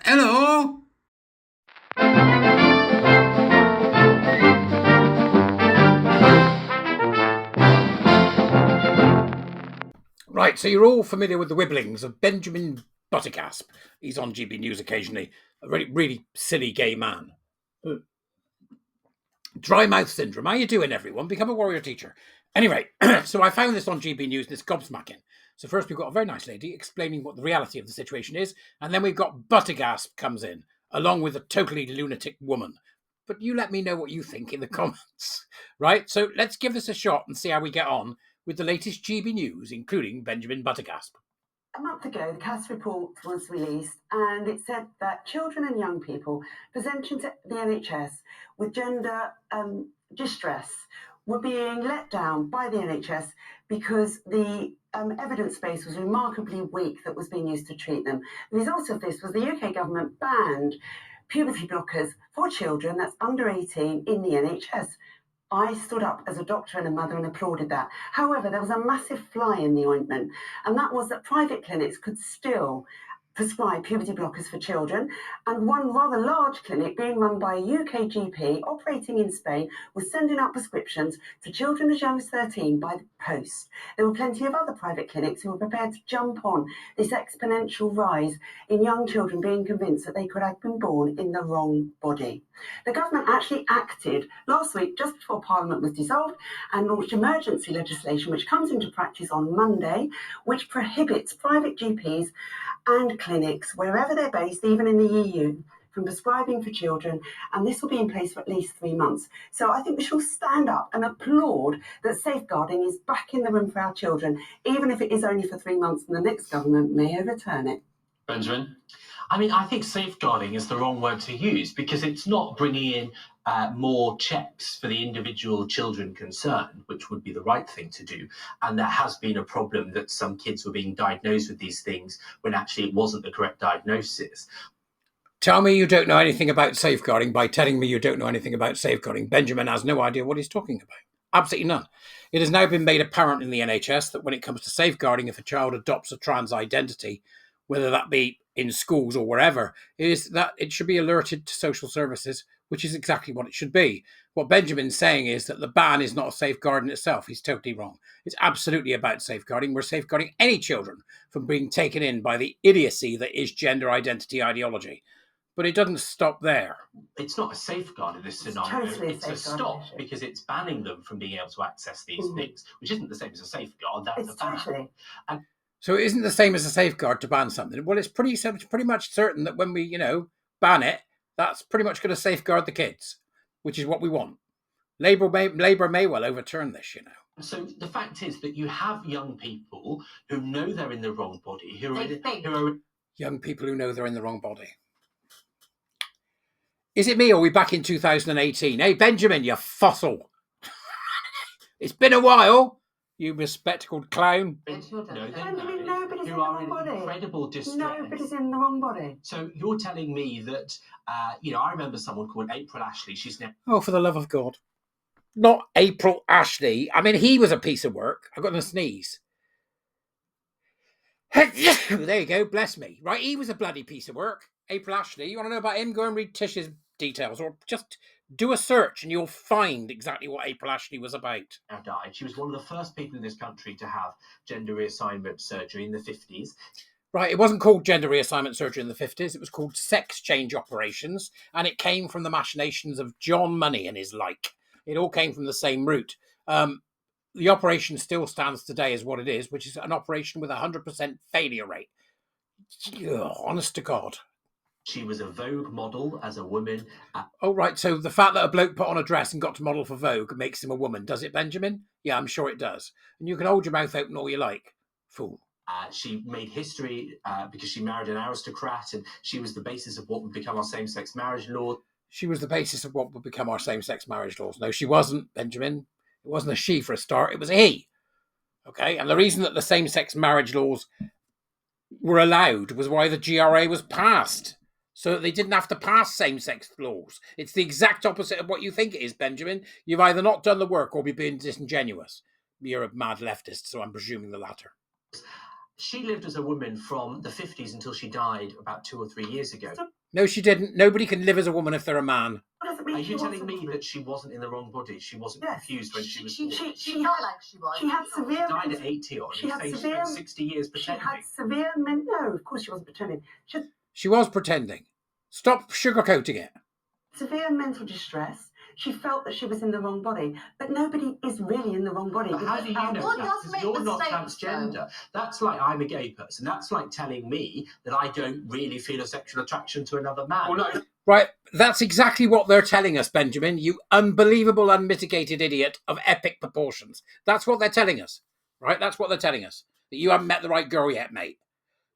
Hello? Right, so you're all familiar with the wibblings of Benjamin Buttergasp. He's on GBNews occasionally. A really, really silly gay man. Dry mouth syndrome. How you doing, everyone? Become a warrior teacher. Anyway, so I found this on GB News and it's gobsmacking. So first we've got a very nice lady explaining what the reality of the situation is, and then we've got Buttergasp comes in, along with a totally lunatic woman. But you let me know what you think in the comments, right? So let's give this a shot and see how we get on with the latest GB News, including Benjamin Buttergasp. A month ago, the CAS report was released, and it said that children and young people presenting to the NHS with gender distress were being let down by the NHS because the evidence base was remarkably weak that was being used to treat them. The result of this was the UK government banned puberty blockers for children that's under 18 in the NHS. I stood up as a doctor and a mother and applauded that. However, there was a massive fly in the ointment, and that was that private clinics could still prescribe puberty blockers for children, and one rather large clinic being run by a UK GP operating in Spain was sending out prescriptions to children as young as 13 by the post. There were plenty of other private clinics who were prepared to jump on this exponential rise in young children being convinced that they could have been born in the wrong body. The government actually acted last week just before Parliament was dissolved and launched emergency legislation which comes into practice on Monday, which prohibits private GPs and clinics, wherever they're based, even in the EU, from prescribing for children, and this will be in place for at least 3 months. So I think we should stand up and applaud that safeguarding is back in the room for our children, even if it is only for 3 months and the next government may overturn it. Benjamin? I think safeguarding is the wrong word to use because it's not bringing in more checks for the individual children concerned, which would be the right thing to do. And there has been a problem that some kids were being diagnosed with these things when actually it wasn't the correct diagnosis. Tell me you don't know anything about safeguarding by telling me you don't know anything about safeguarding. Benjamin has no idea what he's talking about. Absolutely none. It has now been made apparent in the NHS that when it comes to safeguarding, if a child adopts a trans identity, whether that be in schools or wherever, is that it should be alerted to social services, which is exactly what it should be. What Benjamin's saying is that the ban is not a safeguard in itself. He's totally wrong. It's absolutely about safeguarding. We're safeguarding any children from being taken in by the idiocy that is gender identity ideology. But it doesn't stop there. It's not a safeguard in this scenario. Totally it's a stop because it's banning them from being able to access these things, which isn't the same as a safeguard. That's a ban. Totally. So it isn't the same as a safeguard to ban something. Well, it's pretty much certain that when we, ban it, that's pretty much going to safeguard the kids, which is what we want. Labour may well overturn this, So the fact is that you have young people who know they're in the wrong body, who are young people who know they're in the wrong body. Is it me or are we back in 2018? Hey, Benjamin, you fossil. It's been a while, you bespectacled clown. Benjamin, nobody's in the wrong body. Incredible distress. Nobody's in the wrong body. So you're telling me that, I remember someone called April Ashley. She's now... Oh, for the love of God. Not April Ashley. I mean, he was a piece of work. I've got to sneeze. There you go, bless me. Right, he was a bloody piece of work. April Ashley, you want to know about him? Go and read Tish's details, or just do a search and you'll find exactly what April Ashley was about. Died. She was one of the first people in this country to have gender reassignment surgery in the 50s. Right, it wasn't called gender reassignment surgery in the 50s. It was called sex change operations, and it came from the machinations of John Money and his like. It all came from the same route. The operation still stands today as what it is, which is an operation with a 100% failure rate. Honest to God. She was a Vogue model as a woman. Oh, right. So the fact that a bloke put on a dress and got to model for Vogue makes him a woman, does it, Benjamin? Yeah, I'm sure it does. And you can hold your mouth open all you like. Fool. She made history because she married an aristocrat, and she was the basis of what would become our same-sex marriage law. She was the basis of what would become our same-sex marriage laws. No, she wasn't, Benjamin. It wasn't a she for a start. It was a he. Okay? And the reason that the same-sex marriage laws were allowed was why the GRA was passed. So that they didn't have to pass same-sex laws. It's the exact opposite of what you think it is, Benjamin. You've either not done the work or you're being disingenuous. You're a mad leftist, so I'm presuming the latter. She lived as a woman from the 50s until she died about 2 or 3 years ago. No, she didn't. Nobody can live as a woman if they're a man. What does it mean Are she you was telling a me woman? that she wasn't in the wrong body? She wasn't Yes. confused when she was She born? felt like she was. She had severe. Died at 80 odd. She had She severe. spent 60 years She had pretending. severe. No, of course she wasn't pretending. She had She was pretending. Stop sugarcoating it. severe mental distress. She felt that she was in the wrong body, but nobody is really in the wrong body. But how do you know God that? does 'Cause make you're not mistakes, transgender. That's like I'm a gay person. That's like telling me that I don't really feel a sexual attraction to another man. Well, no. Right, that's exactly what they're telling us, Benjamin, you unbelievable, unmitigated idiot of epic proportions. That's what they're telling us, right? That's what they're telling us. That you haven't met the right girl yet, mate.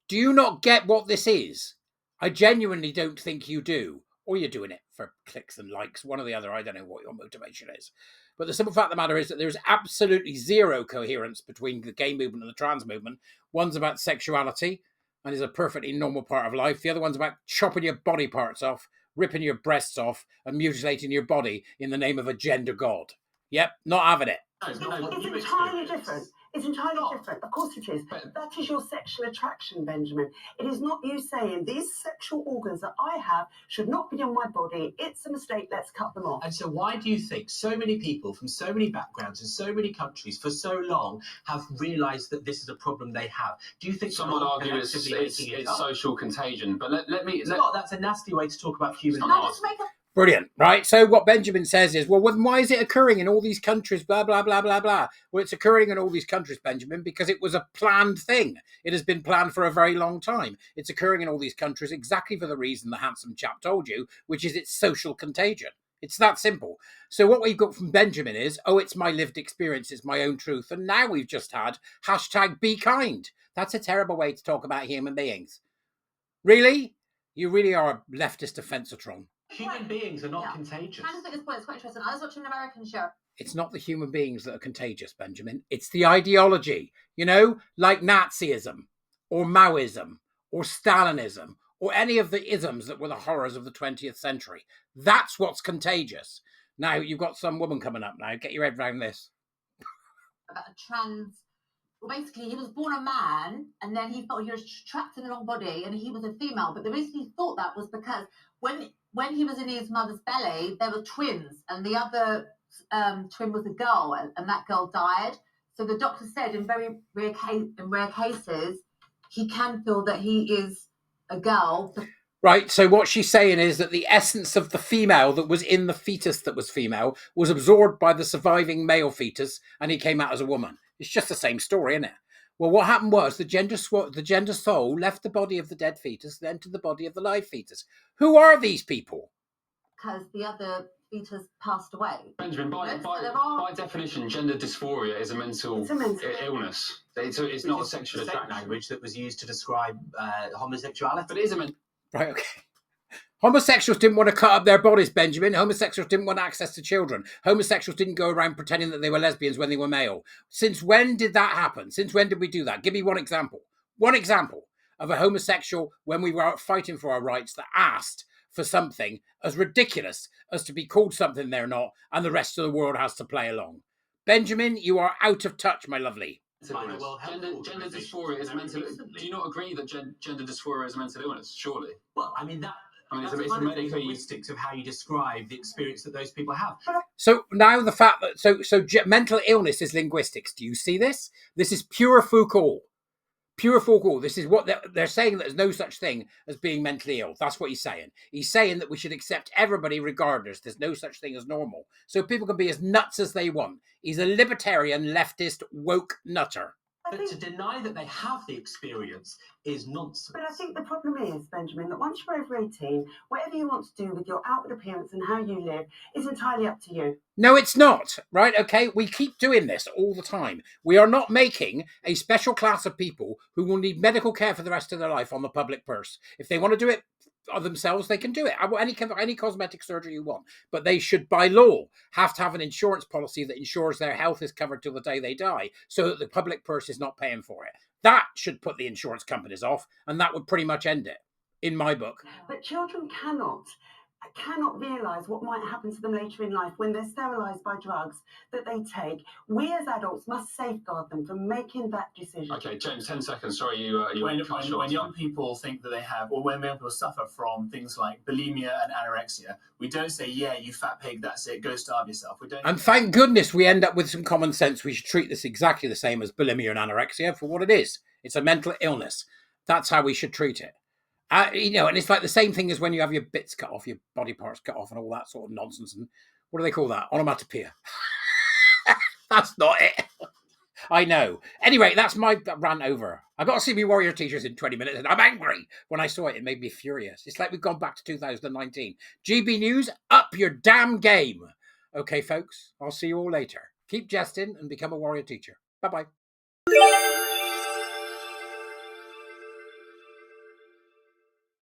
Do you not get what this is? I genuinely don't think you do. Or you're doing it for clicks and likes, one or the other. I don't know what your motivation is. But the simple fact of the matter is that there's absolutely zero coherence between the gay movement and the trans movement. One's about sexuality and is a perfectly normal part of life. The other one's about chopping your body parts off, ripping your breasts off, and mutilating your body in the name of a gender god. Yep, not having it. It's entirely different. It's entirely different. Of course it is. That is your sexual attraction, Benjamin. It is not you saying these sexual organs that I have should not be on my body. It's a mistake. Let's cut them off. And so why do you think so many people from so many backgrounds in so many countries for so long have realised that this is a problem they have? Do you think Some would argue it's social contagion, but let me... That's a nasty way to talk about human Can I rights. just make a Brilliant, right? So what Benjamin says is, well, why is it occurring in all these countries, blah, blah, blah, blah, blah? Well, it's occurring in all these countries, Benjamin, because it was a planned thing. It has been planned for a very long time. It's occurring in all these countries exactly for the reason the handsome chap told you, which is it's social contagion. It's that simple. So what we've got from Benjamin is, oh, it's my lived experience, it's my own truth. And now we've just had #BeKind. That's a terrible way to talk about human beings. Really? You really are a leftist offensatron. Human beings are not contagious. Can I just make this point? It's quite interesting. I was watching an American show. It's not the human beings that are contagious, Benjamin. It's the ideology, like Nazism or Maoism or Stalinism or any of the isms that were the horrors of the 20th century. That's what's contagious. Now, you've got some woman coming up now. Get your head around this. About a trans... Well, basically, he was born a man, and then he felt he was trapped in the wrong body, and he was a female. But the reason he thought that was because when he was in his mother's belly, there were twins, and the other twin was a girl, and that girl died. So the doctor said in very rare cases, he can feel that he is a girl. Right, so what she's saying is that the essence of the female that was in the fetus that was female was absorbed by the surviving male fetus, and he came out as a woman. It's just the same story, isn't it? Well, what happened was the gender soul left the body of the dead fetus, then to the body of the live fetus. Who are these people? Because the other fetus passed away. Benjamin, by definition, gender dysphoria is a mental illness. It's not a sexual attraction. Language that was used to describe homosexuality. But it is a mental... Right, okay. Homosexuals didn't want to cut up their bodies, Benjamin. Homosexuals didn't want access to children. Homosexuals didn't go around pretending that they were lesbians when they were male. Since when did that happen? Since when did we do that? Give me one example. One example of a homosexual when we were out fighting for our rights that asked for something as ridiculous as to be called something they're not, and the rest of the world has to play along. Benjamin, you are out of touch, my lovely. Gender dysphoria is a mental illness. Do you not agree that gender dysphoria is a mental illness? Surely. Well, I mean, it's a medically linguistics of how you describe the experience that those people have. So now the fact that mental illness is linguistics. Do you see this? This is pure Foucault. Pure Foucault. This is what they're saying, that there's no such thing as being mentally ill. That's what he's saying. He's saying that we should accept everybody regardless. There's no such thing as normal. So people can be as nuts as they want. He's a libertarian, leftist, woke nutter. But to deny that they have the experience is nonsense. But I think the problem is, Benjamin, that once you're over 18, whatever you want to do with your outward appearance and how you live is entirely up to you. No, it's not, right? Okay, we keep doing this all the time. We are not making a special class of people who will need medical care for the rest of their life on the public purse. If they want to do it themselves, they can do it. Any cosmetic surgery you want. But they should, by law, have to have an insurance policy that ensures their health is covered till the day they die, so that the public purse is not paying for it. That should put the insurance companies off, and that would pretty much end it, in my book. But children cannot cannot realise what might happen to them later in life when they're sterilised by drugs that they take. We as adults must safeguard them from making that decision. Okay, James, 10 seconds. Sorry, you when young people think that they have, or when young people suffer from things like bulimia and anorexia, we don't say, yeah, you fat pig, that's it, go starve yourself. We don't. And thank goodness we end up with some common sense. We should treat this exactly the same as bulimia and anorexia for what it is. It's a mental illness. That's how we should treat it. And it's like the same thing as when you have your bits cut off, your body parts cut off and all that sort of nonsense. And what do they call that? Onomatopoeia. That's not it. I know. Anyway, that's my rant over. I've got to see me Warrior Teachers in 20 minutes and I'm angry. When I saw it, it made me furious. It's like we've gone back to 2019. GB News, up your damn game. Okay, folks, I'll see you all later. Keep jesting and become a Warrior Teacher. Bye-bye.